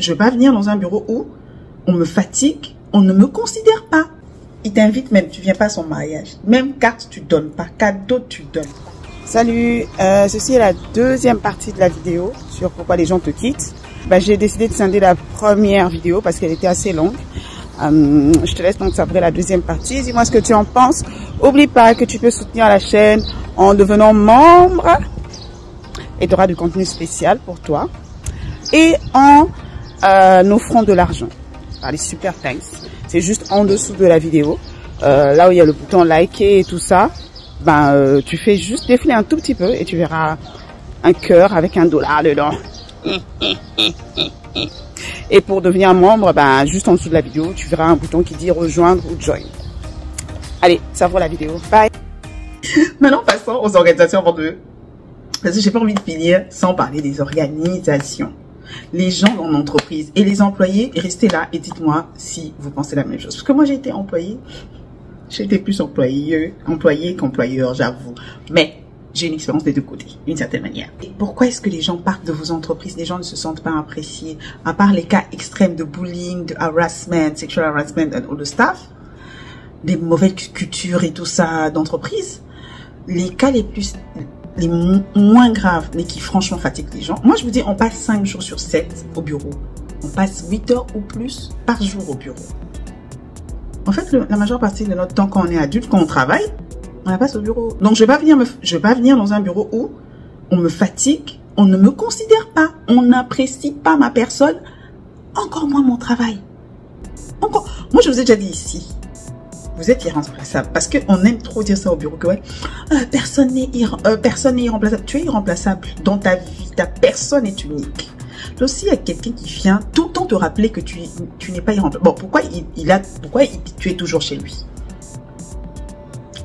je vais pas venir dans un bureau où on me fatigue, on ne me considère pas. Il t'invite même, tu viens pas à son mariage. Même carte, tu donnes pas. Cadeau, tu donnes pas. Salut, ceci est la deuxième partie de la vidéo sur pourquoi les gens te quittent. J'ai décidé de scinder la première vidéo parce qu'elle était assez longue. Je te laisse donc savourer la deuxième partie. Dis-moi ce que tu en penses. Oublie pas que tu peux soutenir la chaîne en devenant membre et tu auras du contenu spécial pour toi et en offrant de l'argent. Allez, super thanks. C'est juste en dessous de la vidéo, là où il y a le bouton liker et tout ça. Tu fais juste défiler un tout petit peu et tu verras un cœur avec $1 dedans. Et pour devenir membre, juste en dessous de la vidéo, tu verras un bouton qui dit rejoindre ou join. Allez, savoure la vidéo. Bye. Maintenant, passons aux organisations avant de... Parce que j'ai pas envie de finir sans parler des organisations. Les gens en entreprise et les employés, restez là et dites-moi si vous pensez la même chose. Parce que moi, j'ai été employée. J'étais plus employé qu'employeur, j'avoue. Mais j'ai une expérience des deux côtés, d'une certaine manière. Et pourquoi est-ce que les gens partent de vos entreprises? Les gens ne se sentent pas appréciés. À part les cas extrêmes de bullying, de harassment, sexual harassment ou de staff, des mauvaises cultures et tout ça d'entreprise, les cas les moins graves, mais qui franchement fatiguent les gens. Moi, je vous dis, on passe 5 jours sur 7 au bureau. On passe 8 heures ou plus par jour au bureau. En fait, la majeure partie de notre temps, quand on est adulte, quand on travaille, on la passe au bureau. Donc, je vais pas venir dans un bureau où on me fatigue, on ne me considère pas, on n'apprécie pas ma personne, encore moins mon travail. Moi, je vous ai déjà dit ici, vous êtes irremplaçable. Parce qu'on aime trop dire ça au bureau, que ouais, personne n'est irremplaçable. Tu es irremplaçable dans ta vie, ta personne est unique. Donc, s'il y a quelqu'un qui vient tout le temps te rappeler que tu n'es pas irremplaçable, bon, pourquoi tu es toujours chez lui?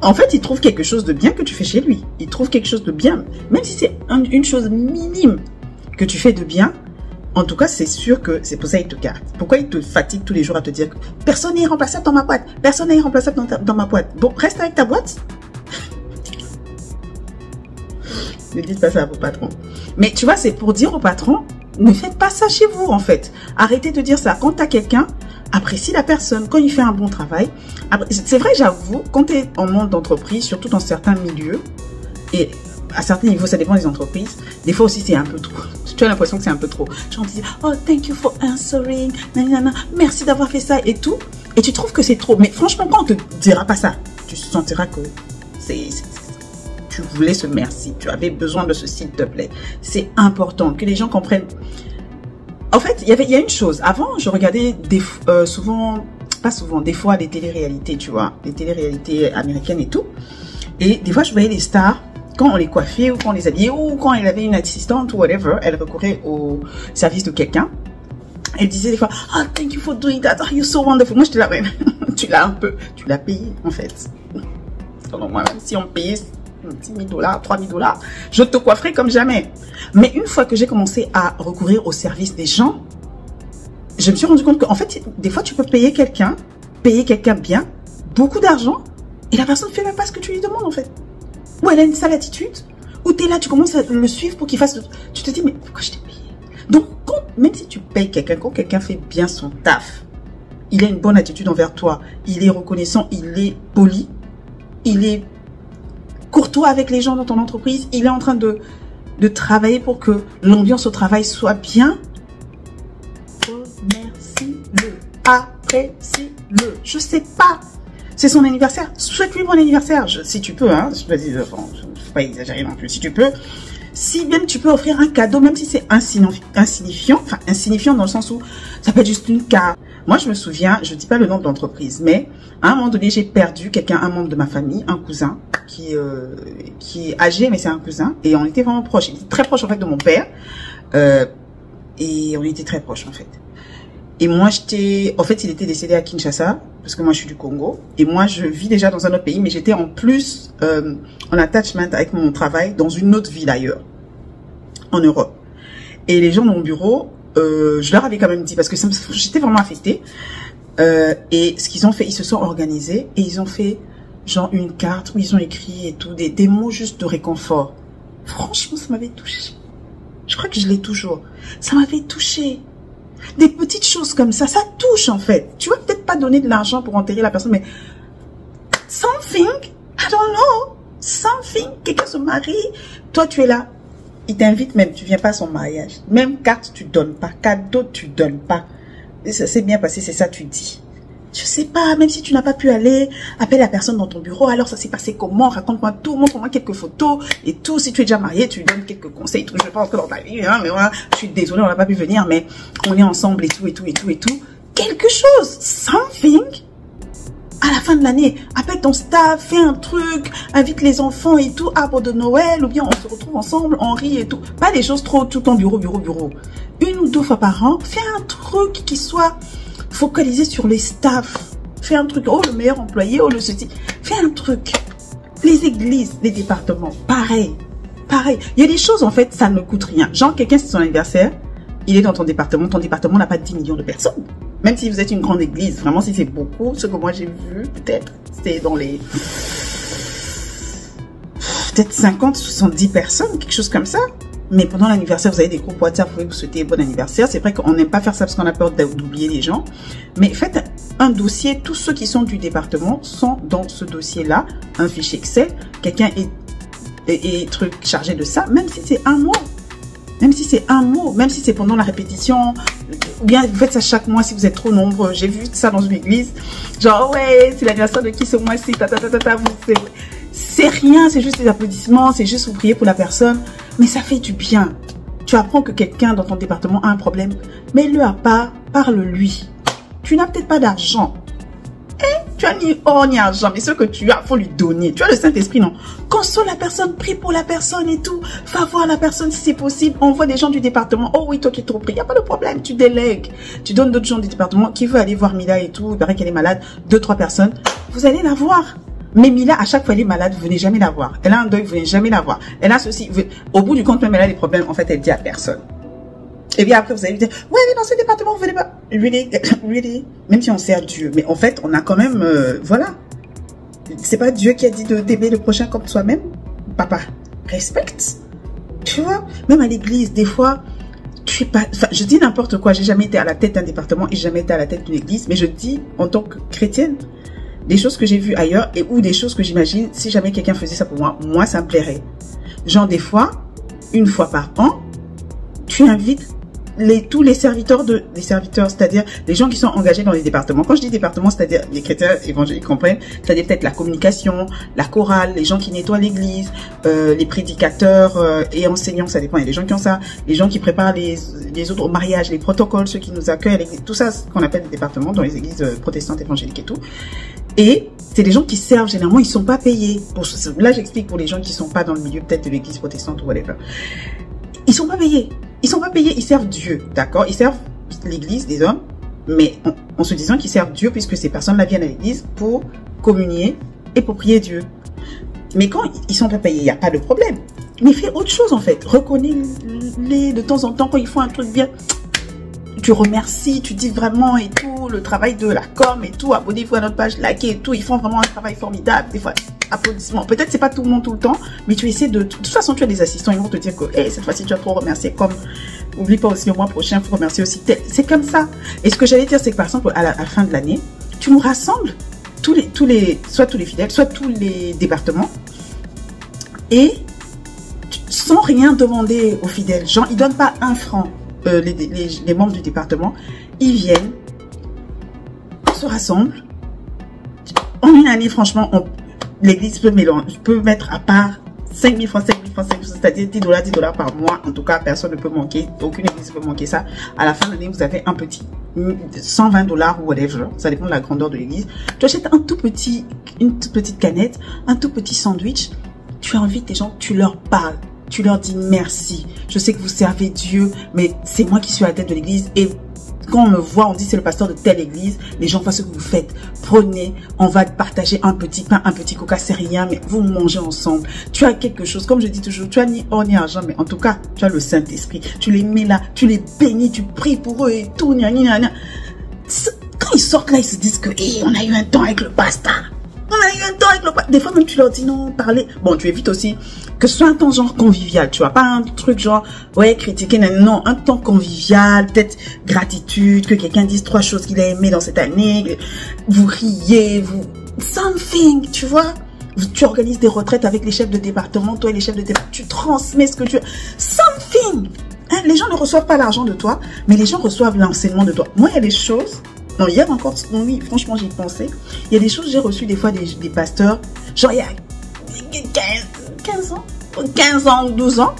En fait, il trouve quelque chose de bien que tu fais chez lui. Il trouve quelque chose de bien, même si c'est une chose minime que tu fais de bien. En tout cas, c'est sûr que c'est pour ça qu'il te garde. Pourquoi il te fatigue tous les jours à te dire que personne n'est irremplaçable dans ma boîte, personne n'est irremplaçable dans ma boîte. Bon, reste avec ta boîte. Ne dites pas ça à vos patrons. Mais tu vois, c'est pour dire aux patrons, ne faites pas ça chez vous, en fait. Arrêtez de dire ça. Quand tu as quelqu'un, apprécie la personne. Quand il fait un bon travail, c'est vrai, j'avoue, quand tu es en monde d'entreprise, surtout dans certains milieux, et à certains niveaux, ça dépend des entreprises, des fois aussi, c'est un peu trop. Tu as l'impression que c'est un peu trop. Genre, on te dit, oh, thank you for answering, nanana, merci d'avoir fait ça et tout. Et tu trouves que c'est trop. Mais franchement, quand on te dira pas ça, tu sentiras que tu voulais ce merci, tu avais besoin de ce s'il te plaît. C'est important que les gens comprennent. En fait, il y a une chose. Avant, je regardais des fois des téléréalités, tu vois, des téléréalités américaines et tout. Et des fois, je voyais les stars, quand on les coiffait ou quand on les habillait ou quand elle avait une assistante ou whatever, elle recourait au service de quelqu'un. Elle disait des fois, oh, thank you for doing that, oh, you're so wonderful. Moi, je te la même. Tu l'as payé, en fait. Selon moi, même si on payait $10 000, $3 000, je te coifferai comme jamais. Mais une fois que j'ai commencé à recourir au service des gens, je me suis rendu compte qu'en fait, des fois, tu peux payer quelqu'un bien, beaucoup d'argent, et la personne ne fait même pas ce que tu lui demandes, en fait. Ou elle a une sale attitude, ou tu es là, tu commences à le suivre pour qu'il fasse... Tu te dis, mais pourquoi je t'ai payé? Donc, même si tu payes quelqu'un, quand quelqu'un fait bien son taf, il a une bonne attitude envers toi, il est reconnaissant, il est poli, il est courtois avec les gens dans ton entreprise, il est en train de travailler pour que l'ambiance au travail soit bien, remercie-le, apprécie-le. Je sais pas. C'est son anniversaire. Souhaite-lui bon anniversaire. Si tu peux, hein. Je ne faut pas exagérer non plus. Si tu peux. Si même tu peux offrir un cadeau, même si c'est insignifiant. Enfin, insignifiant dans le sens où ça peut être juste une carte. Moi, je me souviens, je dis pas le nom de l'entreprise, mais à un moment donné, j'ai perdu quelqu'un, un membre de ma famille, un cousin, qui est âgé, mais c'est un cousin. Et on était vraiment proches. Il était très proche, en fait, de mon père. Et on était très proches, en fait. Et moi, en fait, il était décédé à Kinshasa, parce que moi, je suis du Congo. Et moi, je vis déjà dans un autre pays, mais j'étais en plus en attachment avec mon travail dans une autre ville ailleurs, en Europe. Et les gens de mon bureau, je leur avais quand même dit, parce que j'étais vraiment affectée. Et ce qu'ils ont fait, ils se sont organisés et ils ont fait genre une carte où ils ont écrit et tout, des mots juste de réconfort. Franchement, ça m'avait touché. Je crois que je l'ai toujours. Ça m'avait touché. Des petites choses comme ça touche en fait. Tu vas peut-être pas donner de l'argent pour enterrer la personne, mais something, I don't know, something, quelqu'un se marie, toi tu es là, il t'invite même, tu viens pas à son mariage. Même carte tu donnes pas, cadeau tu donnes pas. Ça s'est bien passé, c'est ça tu dis. Je sais pas, même si tu n'as pas pu aller, appelle la personne dans ton bureau, alors ça s'est passé comment, raconte-moi tout, montre-moi quelques photos et tout. Si tu es déjà marié, tu lui donnes quelques conseils, tout. Je ne vais pas entrer dans ta vie, hein, mais voilà, je suis désolée, on n'a pas pu venir, mais on est ensemble et tout, et tout, et tout, et tout. Quelque chose, something. À la fin de l'année, appelle ton staff, fais un truc, invite les enfants et tout, arbre de Noël, ou bien on se retrouve ensemble, on rit et tout. Pas des choses trop, tout en bureau. Une ou deux fois par an, fais un truc qui soit focalisé sur les staffs. Fais un truc, oh le meilleur employé, oh le ceci. Fais un truc. Les églises, les départements, pareil. Il y a des choses en fait, ça ne coûte rien. Genre quelqu'un c'est son anniversaire, il est dans ton département n'a pas 10 millions de personnes. Même si vous êtes une grande église, vraiment si c'est beaucoup, ce que moi j'ai vu, peut-être, c'est dans les... peut-être 50, 70 personnes, quelque chose comme ça. Mais pendant l'anniversaire, vous avez des groupes WhatsApp, vous pouvez vous souhaiter bon anniversaire. C'est vrai qu'on n'aime pas faire ça parce qu'on a peur d'oublier les gens. Mais faites un dossier, tous ceux qui sont du département sont dans ce dossier-là, un fichier Excel. Quelqu'un est truc chargé de ça, même si c'est un mot. Même si c'est un mot, même si c'est pendant la répétition, ou bien vous faites ça chaque mois si vous êtes trop nombreux. J'ai vu ça dans une église, genre ouais, c'est l'anniversaire de qui ce mois-ci, c'est rien, c'est juste des applaudissements, c'est juste vous prier pour la personne, mais ça fait du bien. Tu apprends que quelqu'un dans ton département a un problème, mets-le à part, parle-lui. Tu n'as peut-être pas d'argent. Tu as ni or ni argent, mais ce que tu as, faut lui donner. Tu as le Saint-Esprit, non? Console la personne, prie pour la personne et tout. Va voir la personne si c'est possible. On voit des gens du département. Oh oui, toi tu es trop pris. Il n'y a pas de problème, tu délègues. Tu donnes d'autres gens du département qui veut aller voir Mila et tout. Il paraît qu'elle est malade. 2, 3 personnes. Vous allez la voir. Mais Mila, à chaque fois elle est malade, vous venez jamais la voir. Elle a un deuil, vous venez jamais la voir. Elle a ceci. Au bout du compte, même elle a des problèmes. En fait, elle dit à personne. Et bien après, vous allez lui dire, ouais, mais dans ce département, vous venez pas. Really. Même si on sert Dieu. Mais en fait, on a quand même, voilà. C'est pas Dieu qui a dit de t'aimer le prochain comme toi-même. Papa, respecte. Tu vois, même à l'église, des fois, tu es pas, enfin, je dis n'importe quoi. J'ai jamais été à la tête d'un département et j'ai jamais été à la tête d'une église. Mais je dis, en tant que chrétienne, des choses que j'ai vues ailleurs et ou des choses que j'imagine, si jamais quelqu'un faisait ça pour moi, ça me plairait. Genre, des fois, une fois par an, tu invites tous les serviteurs, c'est-à-dire les gens qui sont engagés dans les départements. Quand je dis département, c'est-à-dire les chrétiens évangéliques comprennent, c'est-à-dire peut-être la communication, la chorale, les gens qui nettoient l'église, les prédicateurs et enseignants, ça dépend. Il y a des gens qui ont ça, les gens qui préparent les autres au mariage, les protocoles, ceux qui nous accueillent à l'église, tout ça, ce qu'on appelle des départements dans les églises protestantes, évangéliques et tout. Et c'est des gens qui servent, généralement, ils sont pas payés. Là, j'explique pour les gens qui sont pas dans le milieu peut-être de l'église protestante ou whatever. Ils sont pas payés. Ils sont pas payés, ils servent Dieu, d'accord? Ils servent l'église des hommes, mais en se disant qu'ils servent Dieu puisque ces personnes-là viennent à l'église pour communier et pour prier Dieu. Mais quand ils sont pas payés, il n'y a pas de problème. Mais fais autre chose en fait. Reconnais-les de temps en temps quand ils font un truc bien. Tu remercies, tu dis vraiment et tout, le travail de la com et tout, abonnez-vous à notre page, likez et tout, ils font vraiment un travail formidable, des fois, applaudissements. Peut-être c'est pas tout le monde tout le temps, mais tu essaies de toute façon, tu as des assistants, ils vont te dire que, hey, cette fois-ci, tu as trop remercié, comme, oublie pas aussi le mois prochain, il faut remercier aussi tel. C'est comme ça. Et ce que j'allais dire, c'est que par exemple, à la fin de l'année, tu nous rassembles, soit tous les fidèles, soit tous les départements, et sans rien demander aux fidèles, genre, ils donnent pas 1 franc. Les membres du département, ils viennent, se rassemblent. En une année, franchement, l'église peut mettre à part 5 000 francs, c'est-à-dire $10 par mois. En tout cas, personne ne peut manquer, aucune église ne peut manquer ça. À la fin de l'année, vous avez un petit $120 ou whatever, ça dépend de la grandeur de l'église. Tu achètes une toute petite canette, un tout petit sandwich, tu invites les gens, tu leur parles. Tu leur dis merci. Je sais que vous servez Dieu, mais c'est moi qui suis à la tête de l'église. Et quand on me voit, on dit c'est le pasteur de telle église. Les gens voient ce que vous faites. Prenez, on va partager un petit pain, un petit coca, c'est rien, mais vous mangez ensemble. Tu as quelque chose, comme je dis toujours, tu as ni or ni argent, mais en tout cas, tu as le Saint-Esprit. Tu les mets là, tu les bénis, tu pries pour eux et tout. Quand ils sortent là, ils se disent que hey, on a eu un temps avec le pasteur. on a eu un temps avec le... Des fois même tu leur dis non, parler. Bon, tu évites aussi que ce soit un temps genre convivial, tu vois, pas un truc genre, ouais, critiquer, non, un temps convivial, peut-être gratitude, que quelqu'un dise 3 choses qu'il a aimé dans cette année, vous riez, vous... Something, tu vois. Tu organises des retraites avec les chefs de département, toi et les chefs de département, tu transmets ce que tu veux. Something. Hein, les gens ne reçoivent pas l'argent de toi, mais les gens reçoivent l'enseignement de toi. Moi, il y a des choses, non, hier encore, oui, franchement, j'y pensais. Il y a des choses, j'ai reçu des fois des pasteurs, genre il y a 15 ans ou 12 ans,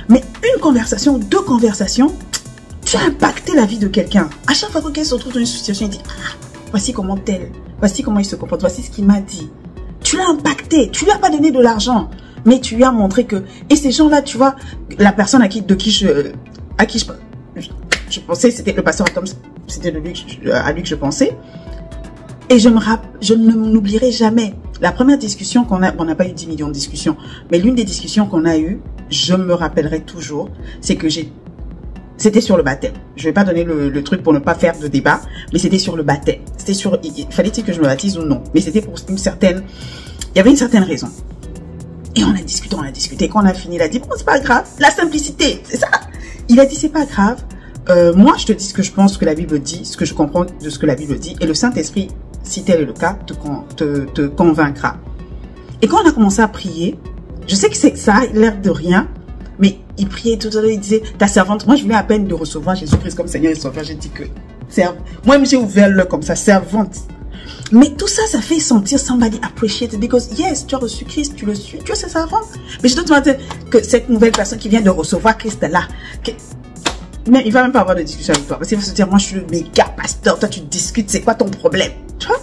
mais une conversation, 2 conversations, tu as impacté la vie de quelqu'un. À chaque fois que quelqu'un se retrouve dans une situation, il dit, ah, voici comment tel, voici comment il se comporte, voici ce qu'il m'a dit. Tu l'as impacté, tu lui as pas donné de l'argent, mais tu lui as montré que... Et ces gens-là, tu vois, la personne à qui je pensais, c'était le pasteur Tom, c'était à lui que je pensais. Et je ne m'oublierai jamais. La première discussion qu'on a, on n'a pas eu 10 millions de discussions, mais l'une des discussions qu'on a eues, je me rappellerai toujours, c'est que c'était sur le baptême. Je vais pas donner le truc pour ne pas faire de débat, mais c'était sur le baptême. C'était sur, fallait-il que je me baptise ou non? Mais c'était pour une certaine, il y avait une certaine raison. Et on a discuté. Quand on a fini, il a dit, bon, c'est pas grave. La simplicité, c'est ça. Il a dit, c'est pas grave. Moi, je te dis ce que je pense que la Bible dit, ce que je comprends de ce que la Bible dit. Et le Saint-Esprit, si tel est le cas, te convaincra. Et quand on a commencé à prier, je sais que ça a l'air de rien, mais il priait tout à l'heure, il disait, ta servante, moi je venais à peine de recevoir Jésus-Christ comme Seigneur et Sauveur, j'ai dit que, moi-même j'ai ouvert l'œil comme ça, servante. Mais tout ça, ça fait sentir somebody appreciate because yes, tu as reçu Christ, tu le suis, tu es sa servante. Mais je dois te demander que cette nouvelle personne qui vient de recevoir Christ là, mais il va même pas avoir de discussion avec toi. Parce qu'il va se dire, moi je suis le méga pasteur, toi tu discutes, c'est quoi ton problème? Tu vois?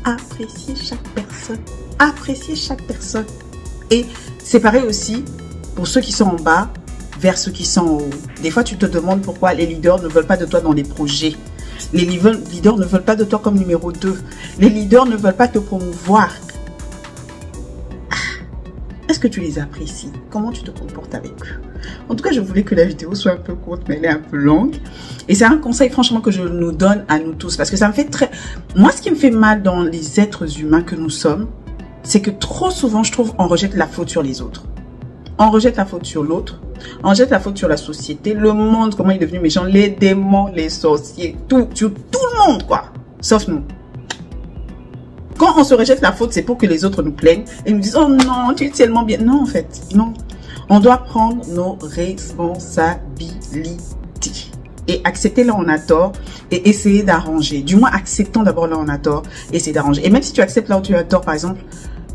Apprécier chaque personne. Apprécier chaque personne. Et c'est pareil aussi pour ceux qui sont en bas vers ceux qui sont en haut. Des fois, tu te demandes pourquoi les leaders ne veulent pas de toi dans les projets. Les leaders ne veulent pas de toi comme numéro 2. Les leaders ne veulent pas te promouvoir. Est-ce que tu les apprécies? Comment tu te comportes avec eux? En tout cas, je voulais que la vidéo soit un peu courte, mais elle est un peu longue. Et c'est un conseil, franchement, que je nous donne à nous tous. Parce que ça me fait très... Moi, ce qui me fait mal dans les êtres humains que nous sommes, c'est que trop souvent, je trouve, on rejette la faute sur les autres. On rejette la faute sur l'autre. On rejette la faute sur la société, le monde, comment il est devenu méchant, les démons, les sorciers, tout le monde, quoi. Sauf nous. Quand on se rejette la faute, c'est pour que les autres nous plaignent et nous disent, oh non, tu es tellement bien. Non, en fait, non. On doit prendre nos responsabilités et accepter là où on a tort et essayer d'arranger. Du moins, acceptons d'abord là où on a tort et essayer d'arranger. Et même si tu acceptes là où tu as tort, par exemple,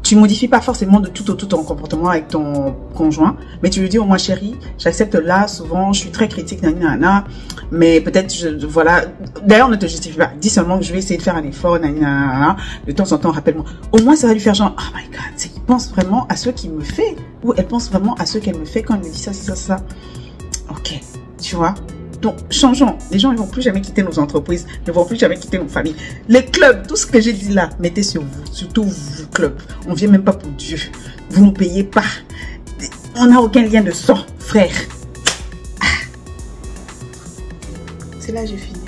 tu modifies pas forcément de tout ton comportement avec ton conjoint, mais tu lui dis, oh, moi chérie, j'accepte là, souvent, je suis très critique, nanana, mais peut-être, voilà, d'ailleurs, ne te justifie pas, dis seulement que je vais essayer de faire un effort, nanana, de temps en temps, rappelle-moi. Au moins, ça va lui faire genre, oh my god, c'est qu'il pense vraiment à ce qu'il me fait, ou elle pense vraiment à ce qu'elle me fait quand elle me dit ça, ça. Ok, tu vois. Donc, changeons. Les gens ne vont plus jamais quitter nos entreprises, ne vont plus jamais quitter nos familles. Les clubs, tout ce que j'ai dit là, mettez sur vous, surtout vous, clubs. On ne vient même pas pour Dieu. Vous ne payez pas. On n'a aucun lien de sang, frère. Ah. C'est là que j'ai fini.